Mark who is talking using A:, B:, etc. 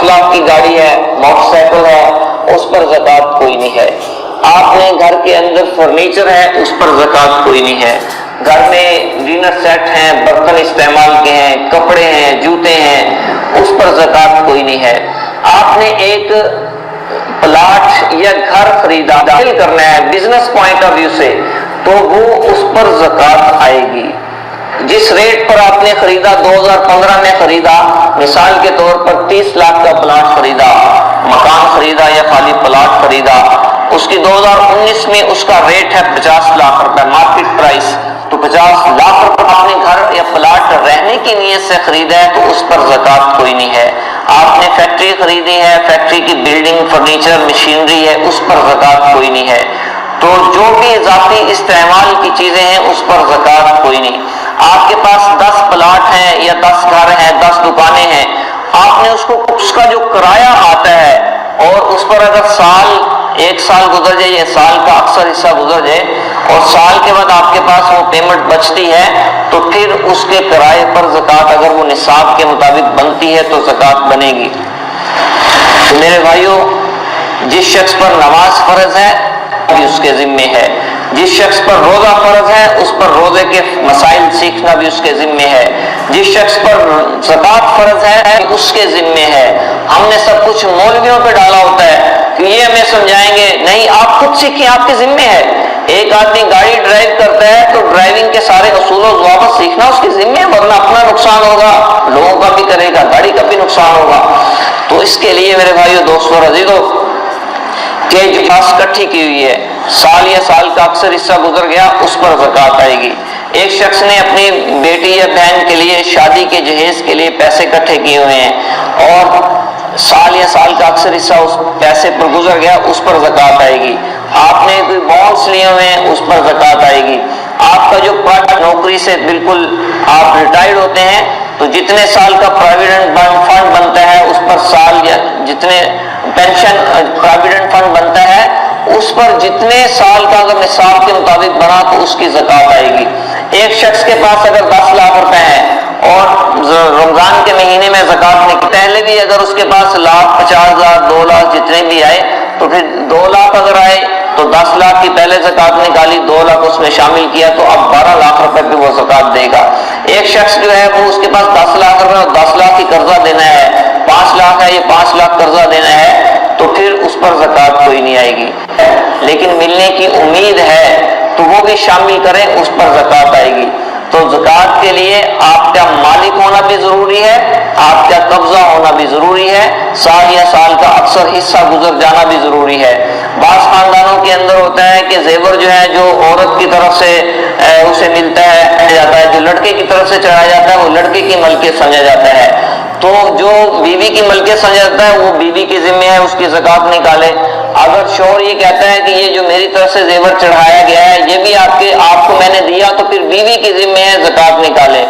A: لاکھ کی گاڑی ہے، موٹر سائیکل ہے، اس پر زکوٰۃ کوئی نہیں ہے۔ آپ نے گھر کے اندر فرنیچر ہے، اس پر زکوٰۃ کوئی نہیں ہے۔ گھر میں ڈنر سیٹ ہیں، برتن استعمال کے ہیں، کپڑے ہیں، جوتے ہیں، اس پر زکوٰۃ کوئی نہیں ہے۔ آپ نے ایک پلاٹ یا گھر خریدا، داخل کرنا ہے بزنس پوائنٹ آف ویو سے، تو وہ اس پر زکوٰۃ آئے گی۔ جس ریٹ پر آپ نے خریدا، 2015 میں خریدا، مثال کے طور پر 30 لاکھ کا پلاٹ خریدا، مکان خریدا یا خالی پلاٹ خریدا، اس کی 2019 میں اس کا ریٹ ہے 50 لاکھ روپے مارکیٹ پرائس، تو 50 لاکھ روپے آپ نے گھر یا پلاٹ رہنے کی نیت سے خریدا ہے تو اس پر زکوٰۃ کوئی نہیں ہے۔ آپ نے فیکٹری خریدی ہے، فیکٹری کی بلڈنگ، فرنیچر، مشینری ہے، اس پر زکوٰۃ کوئی نہیں ہے۔ تو جو بھی ذاتی استعمال کی چیزیں ہیں اس پر زکوٰۃ کوئی نہیں۔ آپ کے پاس 10 پلاٹ ہیں یا 10 گھر ہیں، 10 دکانیں ہیں، آپ نے اس کا جو کرایہ آتا ہے اور اس پر اگر ایک سال گزر جائے یا سال کا اکثر حصہ گزر جائے اور سال کے بعد آپ کے پاس وہ پیمنٹ بچتی ہے، تو پھر اس کے کرائے پر زکوٰۃ اگر وہ نصاب کے مطابق بنتی ہے تو زکوٰۃ بنے گی۔ تو میرے بھائیوں، جس شخص پر نماز فرض ہے بھی اس کے ذمے ہے، جس شخص پر روزہ فرض ہے اس پر روزے کے مسائل سیکھنا بھی اس کے ذمے ہے، جس شخص پر زکوٰۃ فرض ہے اس کے ذمے ہے۔ ہم نے سب کچھ مولویوں پہ ڈالا ہوتا ہے کہ یہ ہمیں سمجھائیں گے، نہیں، آپ خود سیکھیں، آپ کے ذمے ہے۔ ایک آدمی گاڑی ڈرائیو کرتا ہے تو ڈرائیونگ کے سارے اصول و ضوابط سیکھنا اس کے ذمے ہے، ورنہ اپنا نقصان ہوگا، لوگوں کا بھی کرے گا، گاڑی کا بھی نقصان ہوگا۔ تو اس کے لیے میرے بھائیو، دوستو، عزیزو، کہ جو پاس کٹھی کی ہوئی ہے، سال یا سال کا اکثر حصہ گزر گیا، اس پر زکوٰۃ آئے گی۔ ایک شخص نے اپنی بیٹی یا بہن کے لیے شادی کے جہیز کے لیے پیسے اکٹھے کیے ہوئے ہیں اور سال یا سال کا اکثر حصہ اس پیسے پر گزر گیا، اس پر زکوٰۃ آئے گی۔ آپ نے کوئی بانڈس لیے ہوئے ہیں، اس پر زکوٰۃ آئے گی۔ آپ کا جو نوکری سے بالکل آپ ریٹائرڈ ہوتے ہیں تو جتنے سال کا پروویڈنٹ فنڈ بنتا ہے اس پر سال یا جتنے پینشن پروویڈنٹ فنڈ بنتا ہے اس پر جتنے سال کا اگر نصاب کے مطابق بنا تو اس کی زکوٰۃ آئے گی۔ ایک شخص کے پاس اگر 10 لاکھ روپے ہیں اور رمضان کے مہینے میں زکوٰۃ نہیں، پہلے بھی اگر اس کے پاس 1,50,000 2 لاکھ جتنے بھی آئے تو پھر 2 لاکھ اگر آئے تو 10 لاکھ کی پہلے زکوٰۃ نکالی، 2 لاکھ اس میں شامل کیا تو اب 12 لاکھ روپے پہ وہ زکوٰۃ دے گا۔ ایک شخص جو ہے وہ اس کے پاس 10 لاکھ روپے اور 10 لاکھ کی قرضہ دینا ہے، 5 لاکھ ہے، یہ 5 لاکھ قرضہ دینا ہے، تو پھر اس پر زکوٰۃ کوئی نہیں آئے گی۔ لیکن ملنے کی امید ہے تو وہ بھی شامل کریں، اس پر زکوٰۃ آئے گی۔ تو زکوٰۃ کے لیے آپ کا مالک ہونا بھی ضروری ہے، آپ کا قبضہ ہونا بھی ضروری ہے، سال یا سال کا اکثر حصہ گزر جانا بھی ضروری ہے۔ بعض خاندانوں کے اندر ہوتا ہے کہ زیور جو ہے جو عورت کی طرف سے اسے ملتا ہے جاتا ہے، جو لڑکے کی طرف سے چڑھایا جاتا ہے وہ لڑکے کی ملکیت سمجھا جاتا ہے، تو جو بیوی کی ملکیت سمجھا جاتا ہے وہ بیوی کے ذمہ ہے، اس کی زکوٰۃ نکالے۔ اگر شوہر یہ کہتا ہے کہ یہ جو میری طرف سے زیور چڑھایا گیا ہے یہ بھی آپ کو میں نے دیا، تو پھر بیوی کے ذمہ ہے، زکوٰۃ نکالے۔